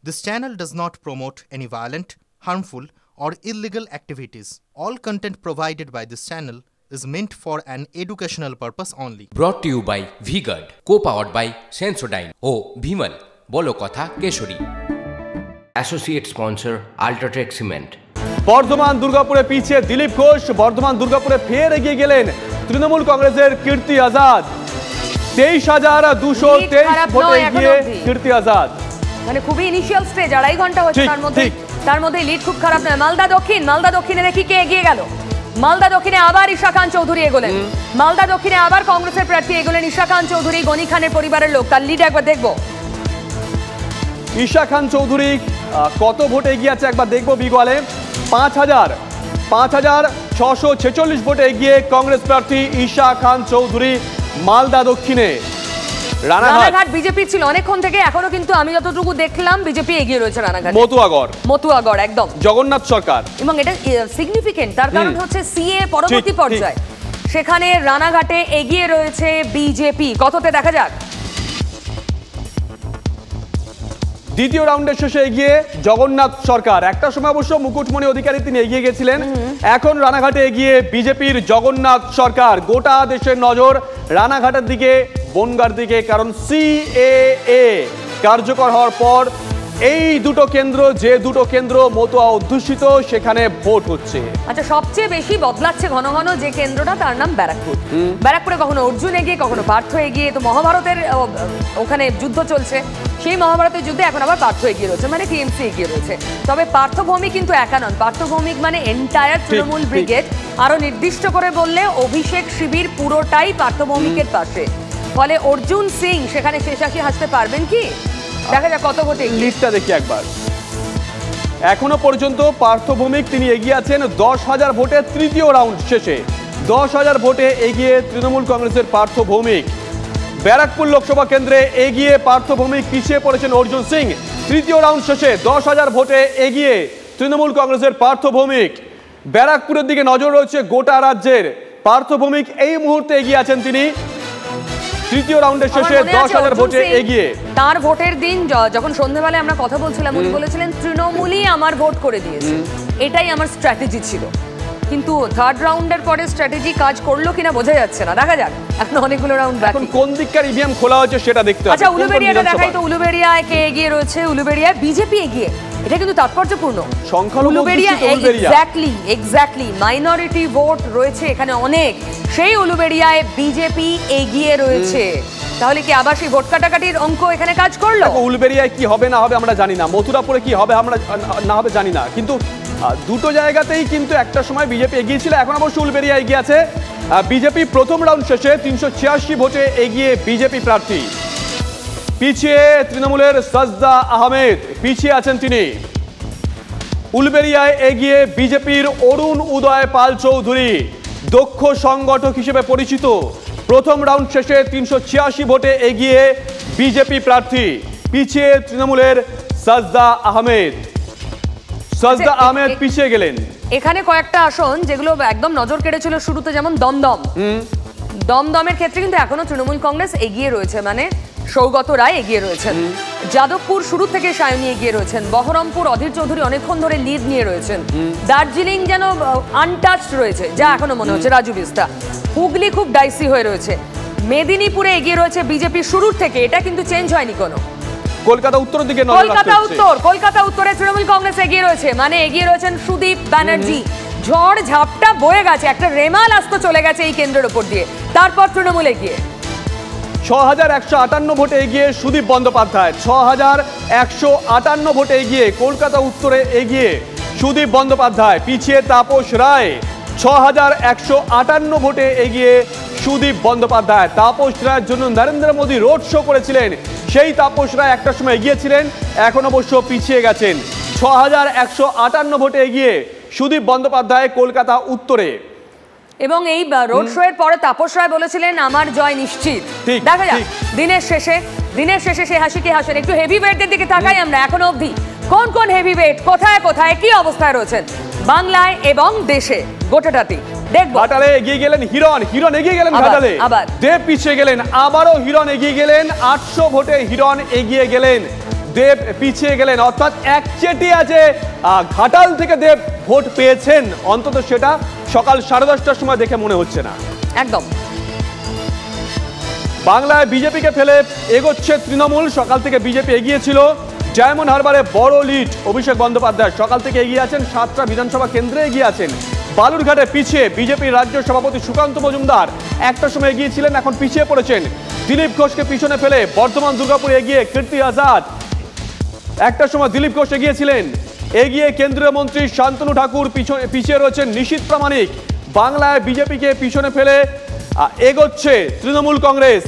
This channel does not promote any violent, harmful, or illegal activities. All content provided by this channel is meant for an educational purpose only. Brought to you by V-Guard, co-powered by Sensodyne O Bhimal, বলো কথা Keshari. Associate sponsor Ultratech Cement। Bardhaman দুর্গাপুরে পিছিয়ে দিলীপ ঘোষ, বর্ধমান দুর্গাপুরে ফের এগিয়ে গেলেন তৃণমূল কংগ্রেসের কীর্তি আজাদ। 23,223 ভোটে এগিয়ে কীর্তি আজাদ। মানে খুবই ইনিশিয়াল স্টেজ, 2.5 ঘন্টা হচ্ছে, তার মধ্যে লিড খুব খারাপ নয়। মালদা দক্ষিণে দেখি কে এগিয়ে গেল। মালদা দক্ষিণে আবার ঈশা খান চৌধুরী এগোলেন। মালদা দক্ষিণে আবার কংগ্রেসের প্রার্থী এগোলেন ঈশা খান চৌধুরী, গনি খানের পরিবারের লোক। তার লিড একবার দেখবো। ঈশা খান চৌধুরী কত ভোটে এগিয়ে আছে একবার দেখবো। বিগলে 5,646 ভোটে এগিয়ে কংগ্রেস প্রার্থী ঈশা খান চৌধুরী মালদা দক্ষিণে। রানাঘাট বিজেপি ছিল অনেকক্ষণ থেকে, এখনো কিন্তু আমি যতটুকু দেখলাম বিজেপি এগিয়ে রয়েছে রানাঘাট। মতুয়াগড় একদম জগন্নাথ সরকার, এবং এটা সিগনিফিকেন্ট, তার কারণ হচ্ছে সিএ পরবর্তী পর্যায়ে, সেখানে রানাঘাটে এগিয়ে রয়েছে বিজেপি। কততে দেখা যাক। দ্বিতীয় রাউন্ডের শেষে এগিয়ে জগন্নাথ সরকার। একটা সময় অবশ্য মুকুটমণি অধিকারী তিনি এগিয়ে গেছিলেন, এখন রানাঘাটে এগিয়ে বিজেপির জগন্নাথ সরকার। গোটা দেশের নজর রানাঘাটের দিকে, বনগাঁর দিকে, কারণ সিএএ কার্যকর হওয়ার পর এই দুটো কেন্দ্র মতুয়া অধ্যুষিত, সেখানে ভোট হচ্ছে। আচ্ছা, সবচেয়ে বেশি বদলাচ্ছে ঘন ঘন যে কেন্দ্রটা, তার নাম ব্যারাকপুর। ব্যারাকপুরে কখনো অর্জুন এগিয়ে, কখনো পার্থ এগিয়ে। তো মহাভারতের ওখানে যুদ্ধ চলছে, সেই মহাভারতের যুদ্ধে এখন আবার পার্থ এগিয়ে রয়েছে, মানে টিএমসি এগিয়ে রয়েছে। তবে পার্থ ভৌমিক কিন্তু একা নন। পার্থ ভৌমিক মানে এন্টায়ার তৃণমূল ব্রিগেড। আরো নির্দিষ্ট করে বললে অভিষেক শিবির পুরোটাই পার্থ ভৌমিকের পাশে। ফলে অর্জুন সিং সেখানে শেষাশি হাসতে পারবেন কি, দেখা যাক কত ভোটে। লিডটা দেখি একবার। এখনো পর্যন্ত পার্থ ভৌমিক তিনি এগিয়ে আছেন 10,000 ভোটে। তৃতীয় রাউন্ড শেষে 10,000 ভোটে এগিয়ে তৃণমূল কংগ্রেসের পার্থ ভৌমিক। ব্যারাকপুর লোকসভা কেন্দ্রে এগিয়ে পার্থ ভৌমিক, পিছিয়ে পড়েছেন অর্জুন সিং। তৃতীয় রাউন্ড শেষে 10,000 ভোটে এগিয়ে তৃণমূল কংগ্রেসের পার্থ ভৌমিক। ব্যারাকপুরের দিকে নজর রয়েছে গোটা রাজ্যের। পার্থ ভৌমিক এই মুহূর্তে এগিয়ে আছেন তিনি তৃতীয় রাউন্ডের শেষে 10,000 ভোটে এগিয়ে। তার ভোটের দিন যখন সন্ধ্যাবেলায় আমরা কথা বলছিলাম, উনি বলেছিলেন তৃণমূলই আমার ভোট করে দিয়েছে, এটাই আমার স্ট্র্যাটেজি ছিল। কিন্তু থার্ড রাউন্ডের পরে স্ট্র্যাটেজি কাজ করলো কিনা বোঝা যাচ্ছে না, দেখা যাক। এখন অনেকগুলো রাউন্ড বাকি, এখন কোন দিককার ইভিএম খোলা হচ্ছে সেটা দেখতে হবে। আচ্ছা, উলুবেড়িয়াটা দেখাই তো। উলুবেড়িয়ায় কে এগিয়ে রয়েছে? উলুবেড়িয়ায় বিজেপি এগিয়ে। এটা কিন্তু তাৎপর্যপূর্ণ। উলুবেড়িয়া এক্স্যাক্টলি মাইনরিটি ভোট রয়েছে এখানে অনেক, সেই উলুবেড়িয়ায় বিজেপি এগিয়ে রয়েছে। তাহলে কি আবার সেই ভোট কাটাকাটির অঙ্ক এখানে কাজ করলো? উলুবেড়িয়ায় কি হবে না হবে আমরা জানি না, মথুরাপুরে কি হবে আমরা না হবে জানি না, কিন্তু দুটো জায়গাতেই কিন্তু একটা সময় বিজেপি এগিয়ে ছিল। এখন অবশ্য উলুবেড়িয়া এগিয়ে আছে বিজেপি। প্রথম রাউন্ড শেষে 386 ভোটে এগিয়ে বিজেপি প্রার্থী। পিছিয়ে তৃণমূলের সাজদা আহমেদ, পিছিয়ে আছেন তিনি। উলুবেড়িয়ায় এগিয়ে বিজেপির অরুণ উদয় পাল চৌধুরী, দক্ষ সংগঠক হিসেবে পরিচিত। প্রথম রাউন্ড শেষে 386 ভোটে এগিয়ে বিজেপি প্রার্থী। পিছিয়ে তৃণমূলের সাজদা আহমেদ পিছিয়ে গেলেন। এখানে কয়েকটা আসন যেগুলো একদম নজর কেড়েছিল শুরুতে, যেমন দমদমের ক্ষেত্রে কিন্তু এখনো তৃণমূল কংগ্রেস এগিয়ে রয়েছে, মানে সৌগত রায় এগিয়ে রয়েছেন। যাদবপুর শুরু থেকে সায়নী এগিয়ে রয়েছেন। বহরমপুর অধীর চৌধুরী অনেকক্ষণ ধরে লিড নিয়ে রয়েছেন। দার্জিলিং যেন আনটাচড রয়েছে, যা এখনো মনে হচ্ছে রাজু বিস্তা। হুগলি খুব ডাইসি হয়ে রয়েছে। মেদিনীপুরে এগিয়ে রয়েছে বিজেপি শুরুর থেকে, এটা কিন্তু চেঞ্জ হয়নি কোনো। কলকাতা উত্তরের দিকে কলকাতা উত্তরে তৃণমূল কংগ্রেস এগিয়ে রয়েছে, মানে এগিয়ে রয়েছেন সুদীপ ব্যানার্জি। ঝড় ঝাপটা বয়ে গেছে, একটা রেমাল আস্ত চলে গেছে এই কেন্দ্রের উপর দিয়ে। তারপর তৃণমূল এগিয়ে 6,158 ভোটে এগিয়ে সুদীপ বন্দ্যোপাধ্যায়। 6,158 ভোটে এগিয়ে কলকাতা উত্তরে এগিয়ে সুদীপ বন্দ্যোপাধ্যায়। পিছিয়ে তাপস রায়। 6,158 ভোটে এগিয়ে সুদীপ বন্দ্যোপাধ্যায়। তাপস রায়ের জন্য নরেন্দ্র মোদী রোড শো করেছিলেন, সেই তাপস রায় একটা সময় এগিয়েছিলেন, এখন অবশ্য পিছিয়ে গেছেন। 6,158 ভোটে এগিয়ে সুদীপ বন্দ্যোপাধ্যায় কলকাতা উত্তরে। এবং এই রোড শো এর পরে তাপস রায় বলেছিলেন আমার জয় নিশ্চিত। দেখা যাক দিনের শেষে সে হাসি কে হাসেন। একটু হেভি ওয়েটের দিকে তাকাই আমরা এখনো অবধি। কোন কোন হেভি ওয়েট কোথায় কোথায় কি অবস্থায় রয়েছেন বাংলায় এবং দেশে গোটাটাতেই দেখব। ঘাটালে এগিয়ে গেলেন হিরণ এগিয়ে গেলেন ঘাটালে, দেব পিছিয়ে গেলেন, আবারও হিরণ এগিয়ে গেলেন। 800 ভোটে হিরণ এগিয়ে গেলেন। দেব পিছিয়ে গেলেন, অর্থাৎ একচেটিয়া যে ঘাটাল থেকে দেব ভোট পেয়েছেন অন্তত সেটা সকাল 10:30টার সময় দেখে মনে হচ্ছে না। একদম বাংলায় বিজেপিকে ফেলে এগোচ্ছে তৃণমূল। সকাল থেকে বিজেপি এগিয়েছিল, ডায়মন্ড হারবারে বড় লিড অভিষেক বন্দ্যোপাধ্যায় সকাল থেকে এগিয়ে আছেন, 7টা বিধানসভা কেন্দ্রে এগিয়ে আছেন। বালুরঘাটে পিছিয়ে বিজেপির রাজ্য সভাপতি সুকান্ত মজুমদার একটা সময় এগিয়েছিলেন, এখন পিছিয়ে পড়েছেন। দিলীপ ঘোষকে পিছনে ফেলে বর্ধমান দুর্গাপুরে এগিয়ে কীর্তি আজাদ, একটা সময় দিলীপ ঘোষ এগিয়েছিলেন, এগিয়ে কেন্দ্রীয় মন্ত্রী শান্তনু ঠাকুর, পিছিয়ে রয়েছেন নিশীথ প্রামাণিক। বাংলায় বিজেপিকে পিছনে ফেলে এগোচ্ছে তৃণমূল কংগ্রেস।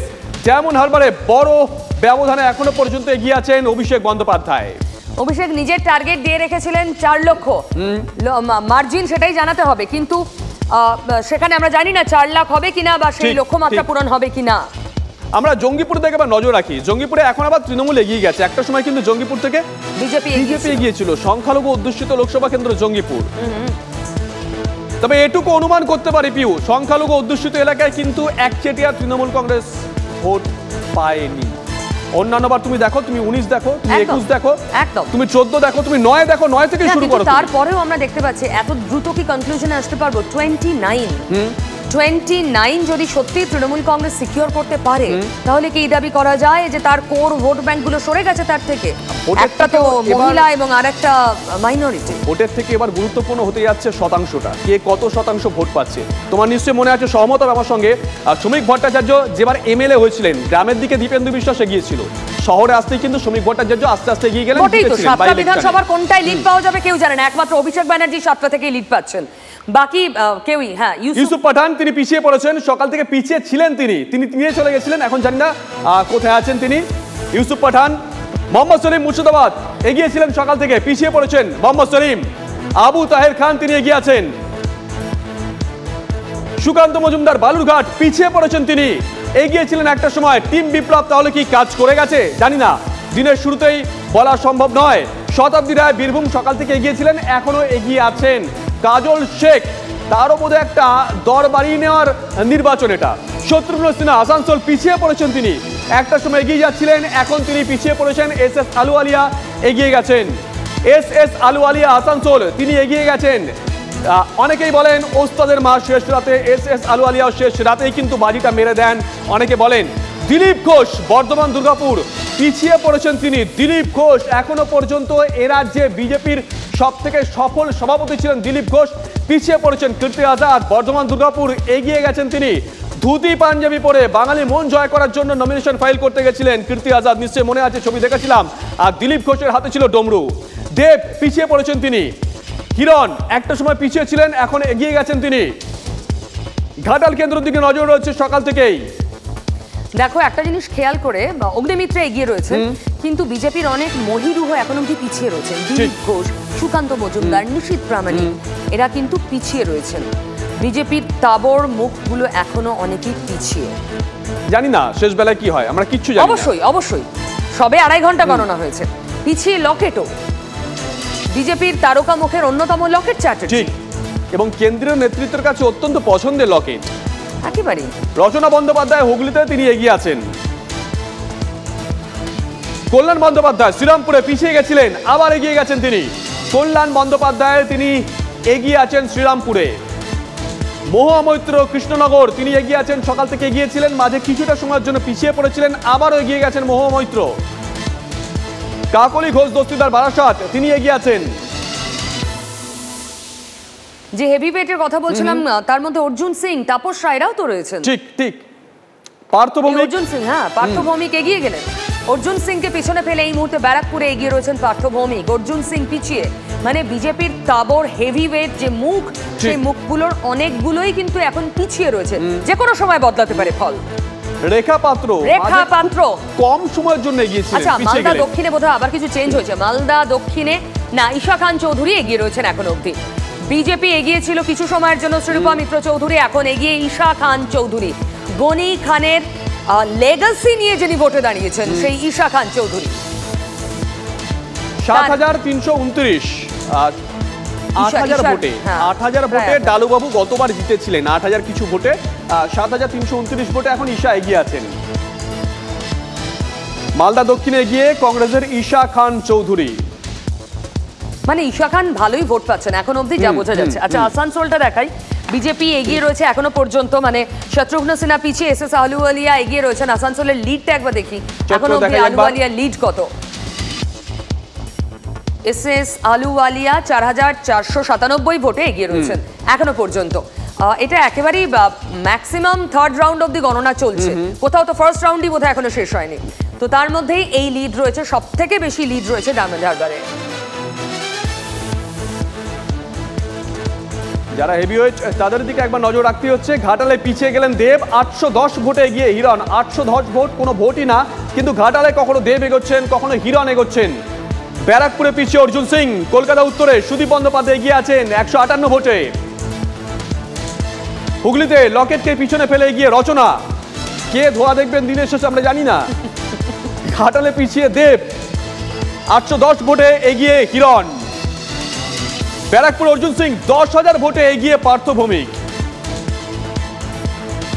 ডায়মন্ড হারবারে বড় ব্যবধানে এখনো পর্যন্ত এগিয়ে আছেন অভিষেক বন্দ্যোপাধ্যায়। অভিষেক নিজের টার্গেট দিয়ে রেখেছিলেন 4 লক্ষ মার্জিন, সেটাই জানাতে হবে, কিন্তু সেখানে আমরা জানি না 4 লাখ হবে কিনা বা সেই লক্ষ্যমাত্রা পূরণ হবে কিনা। আমরা জঙ্গিপুর থেকে আবার নজর রাখি, জঙ্গিপুরে এখন আবার তৃণমূল এগিয়ে গেছে। একটা সময় কিন্তু জঙ্গিপুর থেকে বিজেপি এগিয়েছিল, সংখ্যালঘু অধ্যুষিত লোকসভা কেন্দ্র জঙ্গিপুর। তবে এটুকু অনুমান করতে পারি পিউ, সংখ্যালঘু অধ্যুষিত এলাকায় কিন্তু একচেটিয়া তৃণমূল কংগ্রেস ভোট পায়নি। অন্যান্য বার তুমি দেখো, তুমি 19 দেখো, তুমি 21 দেখো, একদম তুমি 14 দেখো, তুমি 9 দেখো, 9 থেকে শুরু করো। তারপরেও আমরা দেখতে পাচ্ছি এত দ্রুত কি কনক্লুশনে আসতে পারবো? 29 যদি সত্যি তৃণমূল কংগ্রেস সিকিউর করতে পারে, তাহলে কি এই দাবি করা যায় যে তার কোর ভোট ব্যাংকগুলো সরে গেছে তার থেকে? একটা তো মহিলা এবং আরেকটা মাইনরিটি। ভোটের থেকে এবার গুরুত্বপূর্ণ হতে যাচ্ছে শতাংশটা, কে কত শতাংশ ভোট পাচ্ছে। তোমার নিশ্চয়ই মনে আছে, সহমত হবে আমার সঙ্গে, শ্রমিক ভট্টাচার্য যেবার এমএলএ হয়েছিলেন, গ্রামের দিকে দীপেন্দু বিশ্বাস এগিয়েছিল, শহরে আসতেই কিন্তু শ্রমিক ভট্টাচার্য আস্তে আস্তে এগিয়ে গেলেন। সাতটা বিধানসভার কোনটায় লিড পাওয়া যাবে কেউ জানে না, একমাত্র অভিষেক ব্যানার্জি 7টা থেকেই লিড পাচ্ছেন, বাকি কেউই। হ্যাঁ, ইউসুফ পাঠান তিনি পিছিয়ে পড়েছেন, সকাল থেকে পিছিয়ে ছিলেন, তিনি নিয়ে চলে গেছিলেন, এখন জানি না কোথায় আছেন তিনি। ইউসুফ পাঠান, মোহাম্মদ সলিম মুর্শিদাবাদ এগিয়েছিলেন, সকাল থেকে পিছিয়ে পড়েছেন মোহাম্মদ সলিম। আবু তাহের খান তিনি এগিয়ে আছেন। সুকান্ত মজুমদার বালুরঘাট পিছিয়ে পড়েছেন, তিনি এগিয়েছিলেন একটা সময়। টিম বিপ্লব তাহলে কি কাজ করে গেছে জানি না, দিনের শুরুতেই বলা সম্ভব নয়। শতাব্দী রায় বীরভূম সকাল থেকে এগিয়েছিলেন, এখনো এগিয়ে আছেন। কাজল শেখ, তারও বোধহয় একটা দর বাড়িয়ে নেওয়ার নির্বাচন এটা। শত্রুঘ্ন সিনহা আসানসোল পিছিয়ে পড়েছেন, তিনি একটা সময় এগিয়ে যাচ্ছিলেন, এখন তিনি পিছিয়ে পড়েছেন। এস আলুওয়ালিয়া এগিয়ে গেছেন, এস আলুওয়ালিয়া আসানসোল তিনি এগিয়ে গেছেন। অনেকেই বলেন ওস্তাদের মা শেষ রাতে, এস আলুওয়ালিয়া শেষ রাতেই কিন্তু বাজিটা মেরে দেন অনেকে বলেন। দিলীপ ঘোষ বর্ধমান দুর্গাপুর পিছিয়ে পড়েছেন তিনি। দিলীপ ঘোষ এখনো পর্যন্ত এ রাজ্যে বিজেপির সব থেকে সফল সভাপতি ছিলেন দিলীপ ঘোষ, পিছিয়ে পড়েছেন। কীর্তি আজাদ বর্ধমান দুর্গাপুর এগিয়ে গেছেন, তিনি ধুতি পাঞ্জাবি পরে বাঙালি মন জয় করার জন্য নমিনেশন ফাইল করতে গেছিলেন কীর্তি আজাদ, নিশ্চয়ই মনে আছে, ছবি দেখেছিলাম। আর দিলীপ ঘোষের হাতে ছিল ডমরু। দেব পিছিয়ে পড়েছেন তিনি। কিরণ একটা সময় পিছিয়ে ছিলেন, এখন এগিয়ে গেছেন তিনি। ঘাটাল কেন্দ্রের দিকে নজর রয়েছে সকাল থেকেই। দেখো একটা জিনিস খেয়াল করে, অগ্নিমিত্রা এগিয়ে রয়েছে, কিন্তু বিজেপির অনেক মহিরুহ এখন অব্দি পিছিয়ে রয়েছেন। দিলীপ ঘোষ, সুকান্ত মজুমদার, নিশীথ প্রামাণিক এরা কিন্তু পিছিয়ে রয়েছেন। বিজেপির তাবর মুখগুলো এখনো অনেকেই পিছিয়ে। জানি না শেষ বেলায় কি হয়, আমরা কিচ্ছু জানি না। অবশ্যই সবে 2.5 ঘন্টা গণনা হয়েছে। পিছিয়ে লকেটও, বিজেপির তারকা মুখের অন্যতম লকেট চ্যাটার্জি, এবং কেন্দ্রীয় নেতৃত্বের কাছে অত্যন্ত পছন্দের লকেট একেবারে। রচনা বন্দ্যোপাধ্যায় হুগলিতে তিনি এগিয়ে আছেন। কল্যাণ বন্দ্যোপাধ্যায় শ্রীরামপুরে পিছিয়ে গেছিলেন, আবার এগিয়ে গেছেন তিনি। কল্যাণ বন্দ্যোপাধ্যায় তিনি এগিয়ে আছেন শ্রীরামপুরে। মহামৈত্র কৃষ্ণনগর তিনি এগিয়ে আছেন, সকাল থেকে এগিয়েছিলেন, মাঝে কিছুটা সময়ের জন্য পিছিয়ে পড়েছিলেন, আবারও এগিয়ে গেছেন মহামৈত্র। কাকলি ঘোষ দস্তিদার বারাসাত তিনি এগিয়ে আছেন। যে হেভিওয়েটের কথা বলছিলাম তার মধ্যে অর্জুন সিং, তাপস রায়রাও তো রয়েছেন। ঠিক পার্থ ভৌমিক, অর্জুন সিং, হ্যাঁ পার্থ ভৌমিক এগিয়ে গেলেন। অর্জুন সিংকে পিছনে ফেলে এই মুহূর্তে ব্যারাকপুরে এগিয়ে রয়েছেন পার্থ ভৌমিক। অর্জুন সিং পিছিয়ে, মানে বিজেপির তাবর হেভিওয়েট যে মুখ, সেই মুখগুলোর অনেকগুলোই কিন্তু এখন পিছিয়ে রয়েছে, যে কোনো সময় বদলাতে পারে ফল। রেখা পাত্র কম সময়ের জন্য এগিয়েছিলেন। আচ্ছা, মালদা দক্ষিণে বোধহয় আবার কিছু চেঞ্জ হয়েছে। মালদা দক্ষিণে না, ঈশা খান চৌধুরী এগিয়ে রয়েছেন এখন অবধি। বিজেপি এগিয়েছিল কিছু সময়ের জন্য শ্রীরূপা মিত্র চৌধুরী, এখন এগিয়ে ঈশা খান চৌধুরী। গনি খানের লেগাসি নিয়ে যিনি ভোটে দাঁড়িয়েছেন সেই ঈশা খান চৌধুরী। ৭,৩২৯ ৮,০০০ ভোটে, ৮,০০০ ভোটে ডালুবাবু গতবার জিতেছিলেন, ৮,০০০ কিছু ভোটে। ৭,৩২৯ ভোটে এখন ঈশা এগিয়ে আছেন। মালদা দক্ষিণে এগিয়ে কংগ্রেসের ঈশা খান চৌধুরী। মানে ঈশা খান ভালোই ভোট পাচ্ছেন এখন অবধি, যা বোঝা যাচ্ছে। আচ্ছা, আসানসোলটা দেখাই। বিজেপি এগিয়ে রয়েছে এখনো পর্যন্ত, মানে শত্রুঘ্ন সিনহা পিছিয়ে, এসএস আলুওয়ালিয়া এগিয়ে রয়েছেন। আসানসোলের লিডটা একবার দেখি, এখনো অবধি আলুওয়ালিয়ার লিড কত? এসএস আলুওয়ালিয়া 4497 ভোটে এগিয়ে রয়েছেন এখনো পর্যন্ত। এটা একেবারেই ম্যাক্সিমাম থার্ড রাউন্ড অব্দি গণনা চলছে, কোথাও তো ফার্স্ট রাউন্ডই বোধহয় এখনো শেষ হয়নি। তো তার মধ্যেই এই লিড রয়েছে, সব থেকে বেশি লিড রয়েছে ডায়মন্ড হারবারে। যারা হেভিওয়েট তাদের দিকে একবার নজর রাখতে হচ্ছে। ঘাটালে পিছিয়ে গেলেন দেব, 810 ভোটে এগিয়ে হিরণ। 810 ভোট কোনো ভোটই না, কিন্তু ঘাটালে কখনো দেব এগোচ্ছেন, কখনো হিরণ এগোচ্ছেন। ব্যারাকপুরে পিছিয়ে অর্জুন সিং। কলকাতা উত্তরে সুদীপ বন্দ্যোপাধ্যায় এগিয়ে আছেন 158 ভোটে। হুগলিতে লকেটকে পিছনে ফেলে এগিয়ে রচনা। কে ধোয়া দেখবেন দিনের শেষে আমরা জানি না। ঘাটালে পিছিয়ে দেব, 810 ভোটে এগিয়ে হিরণ। ব্যারাকপুর অর্জুন সিং 10,000 ভোটে এগিয়ে পার্থ ভৌমিক।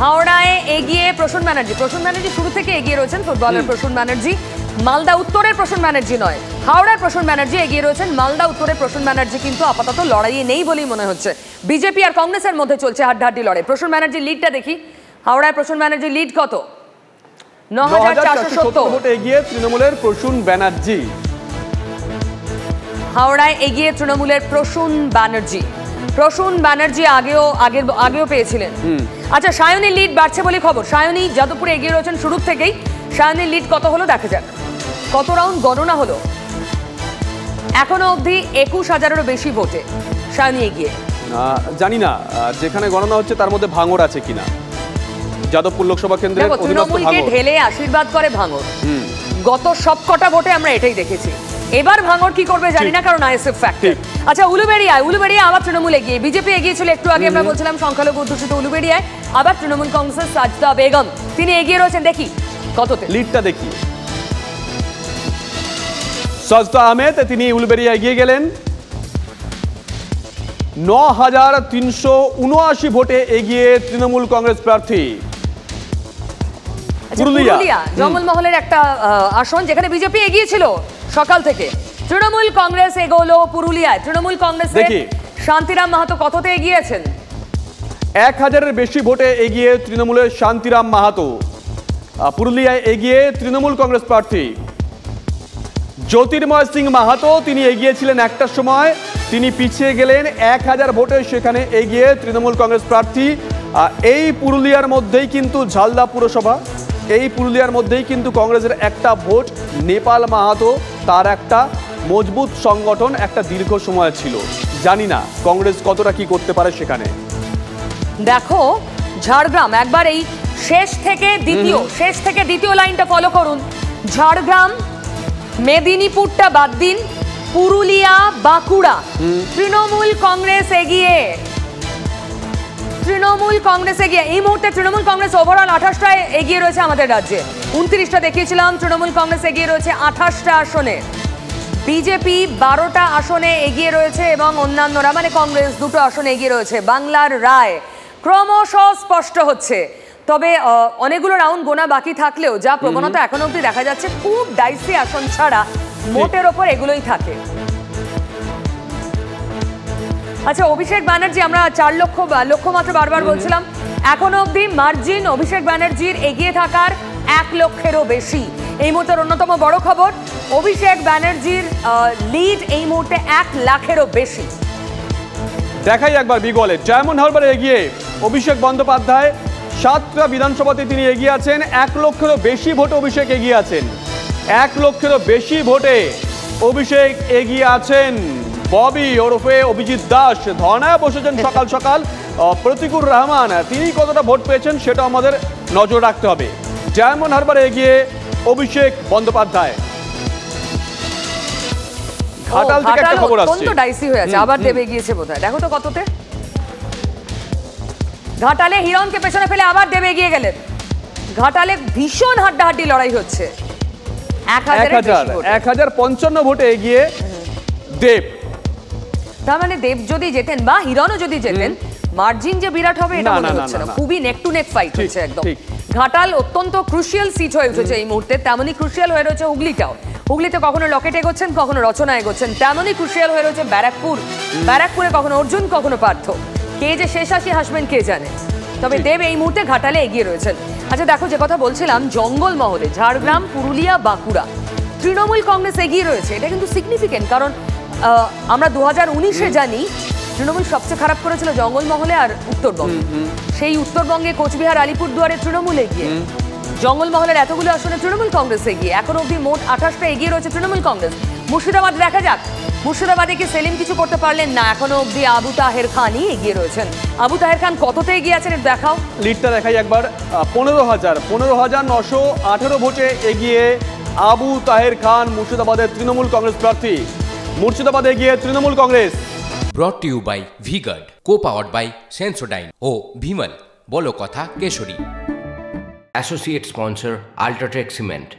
হাওড়ায় এগিয়ে প্রসূন ব্যানার্জি। প্রসূন ব্যানার্জি শুরু থেকে এগিয়ে রয়েছেন, ফুটবলার প্রসূন ব্যানার্জি। মালদা উত্তরের প্রসূন ব্যানার্জি নয়, হাওড়ার প্রসূন ব্যানার্জি এগিয়ে রয়েছেন। মালদা উত্তরের প্রসূন ব্যানার্জি কিন্তু আপাতত লড়াইয়ে নেই বলেই মনে হচ্ছে। বিজেপি আর কংগ্রেসের মধ্যে চলছে হাড্ডাহাড্ডি লড়াই। প্রসূন ব্যানার্জির লিডটা দেখি। হাওড়ায় প্রসূন ব্যানার্জির লিড কত? 9470 ভোটে এগিয়ে তৃণমূলের প্রসূন ব্যানার্জি। হাওড়ায় এগিয়ে তৃণমূলের প্রসূন ব্যানার্জি। প্রসূন ব্যানার্জি আগেও পেয়েছিলেন। আচ্ছা, সায়নী লিড বাড়ছে বলে খবর। সায়নী যাদবপুরে এগিয়ে রয়েছেন শুরু থেকেই। সায়নীর লিড কত হলো দেখা যাক। কত রাউন্ড গণনা হলো? এখনো অবধি 21,000-এরও বেশি ভোটে সায়নী এগিয়ে। জানি না যেখানে গণনা হচ্ছে তার মধ্যে ভাঙড় আছে কিনা। যাদবপুর লোকসভা কেন্দ্রের তৃণমূলকে ঢেলে আশীর্বাদ করে ভাঙড়। গত সবকটা ভোটে আমরা এটাই দেখেছি। এবার ভাঙড় কি করবে জানি না, কারণ আইএসএফ ফ্যাক্টর। আচ্ছা, উলুবেড়িয়া আবার তৃণমূল এগিয়ে। বিজেপি এগিয়েছিল একটু আগে, আমরা বলছিলাম সংখ্যালঘু অধ্যুষিত উলুবেড়িয়ায়। আবার তৃণমূল কংগ্রেসের সাজদা বেগম তিনি এগিয়ে রয়েছেন। দেখি কততে লিডটা দেখি। সাজদা আহমেদ তিনি উলুবেড়িয়া এগিয়ে গেলেন 9,379 ভোটে এগিয়ে তৃণমূল কংগ্রেস প্রার্থী। পুরুলিয়া জঙ্গলমহলের একটা আসন যেখানে বিজেপি এগিয়েছিল সকাল থেকে। তৃণমূল কংগ্রেস এগোলো পুরুলিয়ায়। তৃণমূল কংগ্রেসের শান্তিরাম মাহাতো কততে এগিয়েছেন? 1,000-এর বেশি ভোটে এগিয়ে তৃণমূলের শান্তিরাম মাহাতো। পুরুলিয়ায় এগিয়ে তৃণমূল কংগ্রেস প্রার্থী। জ্যোতির্ময় সিং মাহাতো তিনি এগিয়েছিলেন একটা সময়, তিনি পিছিয়ে গেলেন 1,000 ভোটে, সেখানে এগিয়ে তৃণমূল কংগ্রেস প্রার্থী। এই পুরুলিয়ার মধ্যেই কিন্তু ঝালদা পুরসভা, এই পুরুলিয়ার মধ্যেই কিন্তু কংগ্রেসের একটা ভোট। নেপাল মাহাতো তার একটা মজবুত সংগঠন একটা দীর্ঘ সময় ছিল। জানি না কংগ্রেস কতটা কি করতে পারে সেখানে। দেখো ঝাড়গ্রাম, একবার এই শেষ থেকে দ্বিতীয় লাইনটা ফলো করুন। ঝাড়গ্রাম, মেদিনীপুরটা বাদ দিন, পুরুলিয়া, বাঁকুড়া তৃণমূল কংগ্রেস এগিয়ে। এই মুহূর্তে তৃণমূল কংগ্রেস ওভারঅল 28টায় এগিয়ে রয়েছে আমাদের রাজ্যে। 29টা দেখিয়েছিলাম, তৃণমূল কংগ্রেস এগিয়ে রয়েছে 28টা আসনে। বিজেপি 12টা আসনে এগিয়ে রয়েছে এবং অন্যান্যরা মানে কংগ্রেস 2টো আসনে এগিয়ে রয়েছে। বাংলার রায় ক্রমশ স্পষ্ট হচ্ছে। তবে অনেকগুলো রাউন্ড গোনা বাকি থাকলেও যা প্রবণতা এখন অবধি দেখা যাচ্ছে, খুব ডাইসি আসন ছাড়া মোটের ওপর এগুলোই থাকে। আচ্ছা, অভিষেক ব্যানার্জি আমরা 4 লক্ষ মাত্র বারবার বলছিলাম। এখনো অবধি মার্জিন অভিষেক ব্যানার্জির এগিয়ে থাকার 1 লক্ষেরও বেশি। এই মুহূর্তের অন্যতম বড় খবর, অভিষেক ব্যানার্জির লিড এই মুহূর্তে 1 লাখেরও বেশি। দেখাই একবার বিগলে ডায়মন্ড হারবারে এগিয়ে অভিষেক বন্দ্যোপাধ্যায়। 7টা বিধানসভাতে তিনি এগিয়ে আছেন। 1 লক্ষেরও বেশি ভোটে অভিষেক এগিয়ে আছেন। 1 লক্ষেরও বেশি ভোটে অভিষেক এগিয়ে আছেন। ববি ওরফে অভিজিৎ দাস ধর্নায় বসেছেন সকাল সকাল। প্রতিকুর রহমান তিনি কতটা ভোট পেয়েছেন সেটা আমাদের নজর রাখতে হবে। ডায়মন্ড হারবারে এগিয়ে অভিষেক বন্দ্যোপাধ্যায়। ঘাটাল থেকে একটা খবর আসছে, অত্যন্ত ডাইসি হয়ে আছে। আবার দেবে গিয়েছে বোধহয়, দেখো তো কততে। ঘাটালে হিরণকে পেছনে ফেলে আবার দেবে এগিয়ে গেলেন। ঘাটালে ভীষণ হাড্ডাহাড্ডি লড়াই হচ্ছে। 1055 ভোটে এগিয়ে দেব। তার মানে দেব যদি জেতেন বা হিরণও যদি জেতেন, মার্জিন যে বিরাট হবে এটা মনে হচ্ছে না। খুবই নেক টু নেক ফাইট হচ্ছে একদম। ঘাটাল অত্যন্ত ক্রুশিয়াল সিট হয়ে উঠেছে এই মুহূর্তে, তেমনই ক্রুশিয়াল হয়ে রয়েছে হুগলিটাও। হুগলিতে কখনো লকেট এগোচ্ছেন, কখনো রচনা এগোচ্ছেন, তেমনই ক্রুশিয়াল হয়ে রয়েছে ব্যারাকপুর। ব্যারাকপুরে কখনো অর্জুন, কখনো পার্থ। কে যে শেষ আসি হাসবেন কে জানে। তবে দেব এই মুহূর্তে ঘাটালে এগিয়ে রয়েছেন। আচ্ছা দেখো, যে কথা বলছিলাম, জঙ্গলমহলে ঝাড়গ্রাম, পুরুলিয়া, বাঁকুড়া তৃণমূল কংগ্রেস এগিয়ে রয়েছে। এটা কিন্তু সিগনিফিকেন্ট, কারণ আমরা 2019-এ জানি তৃণমূল সবচেয়ে খারাপ করেছিল জঙ্গলমহলে আর উত্তরবঙ্গে। সেই উত্তরবঙ্গে কোচবিহার, আলিপুরদুয়ারে তৃণমূল এগিয়ে, জঙ্গলমহলের এতগুলো আসনে তৃণমূল কংগ্রেস এগিয়ে। এখন অবধি মোট 28টা এগিয়ে রয়েছে তৃণমূল কংগ্রেস। মুর্শিদাবাদ দেখা যাক, মুর্শিদাবাদে কি সেলিম কিছু করতে পারলেন না, এখনো অবধি আবু তাহের খানই এগিয়ে রয়েছেন। আবু তাহের খান কততে এগিয়ে আছেন একটু দেখাও। লিডটা দেখাই একবার, 15,918 ভোটে এগিয়ে আবু তাহের খান, মুর্শিদাবাদের তৃণমূল কংগ্রেস প্রার্থী। মুর্শিদাবাদে এগিয়ে Trinamool Congress. Brought to you by V-Guard, co-powered by Sensodyne O Bhimal, বলো কথা Keshari. Associate sponsor Ultratech Cement.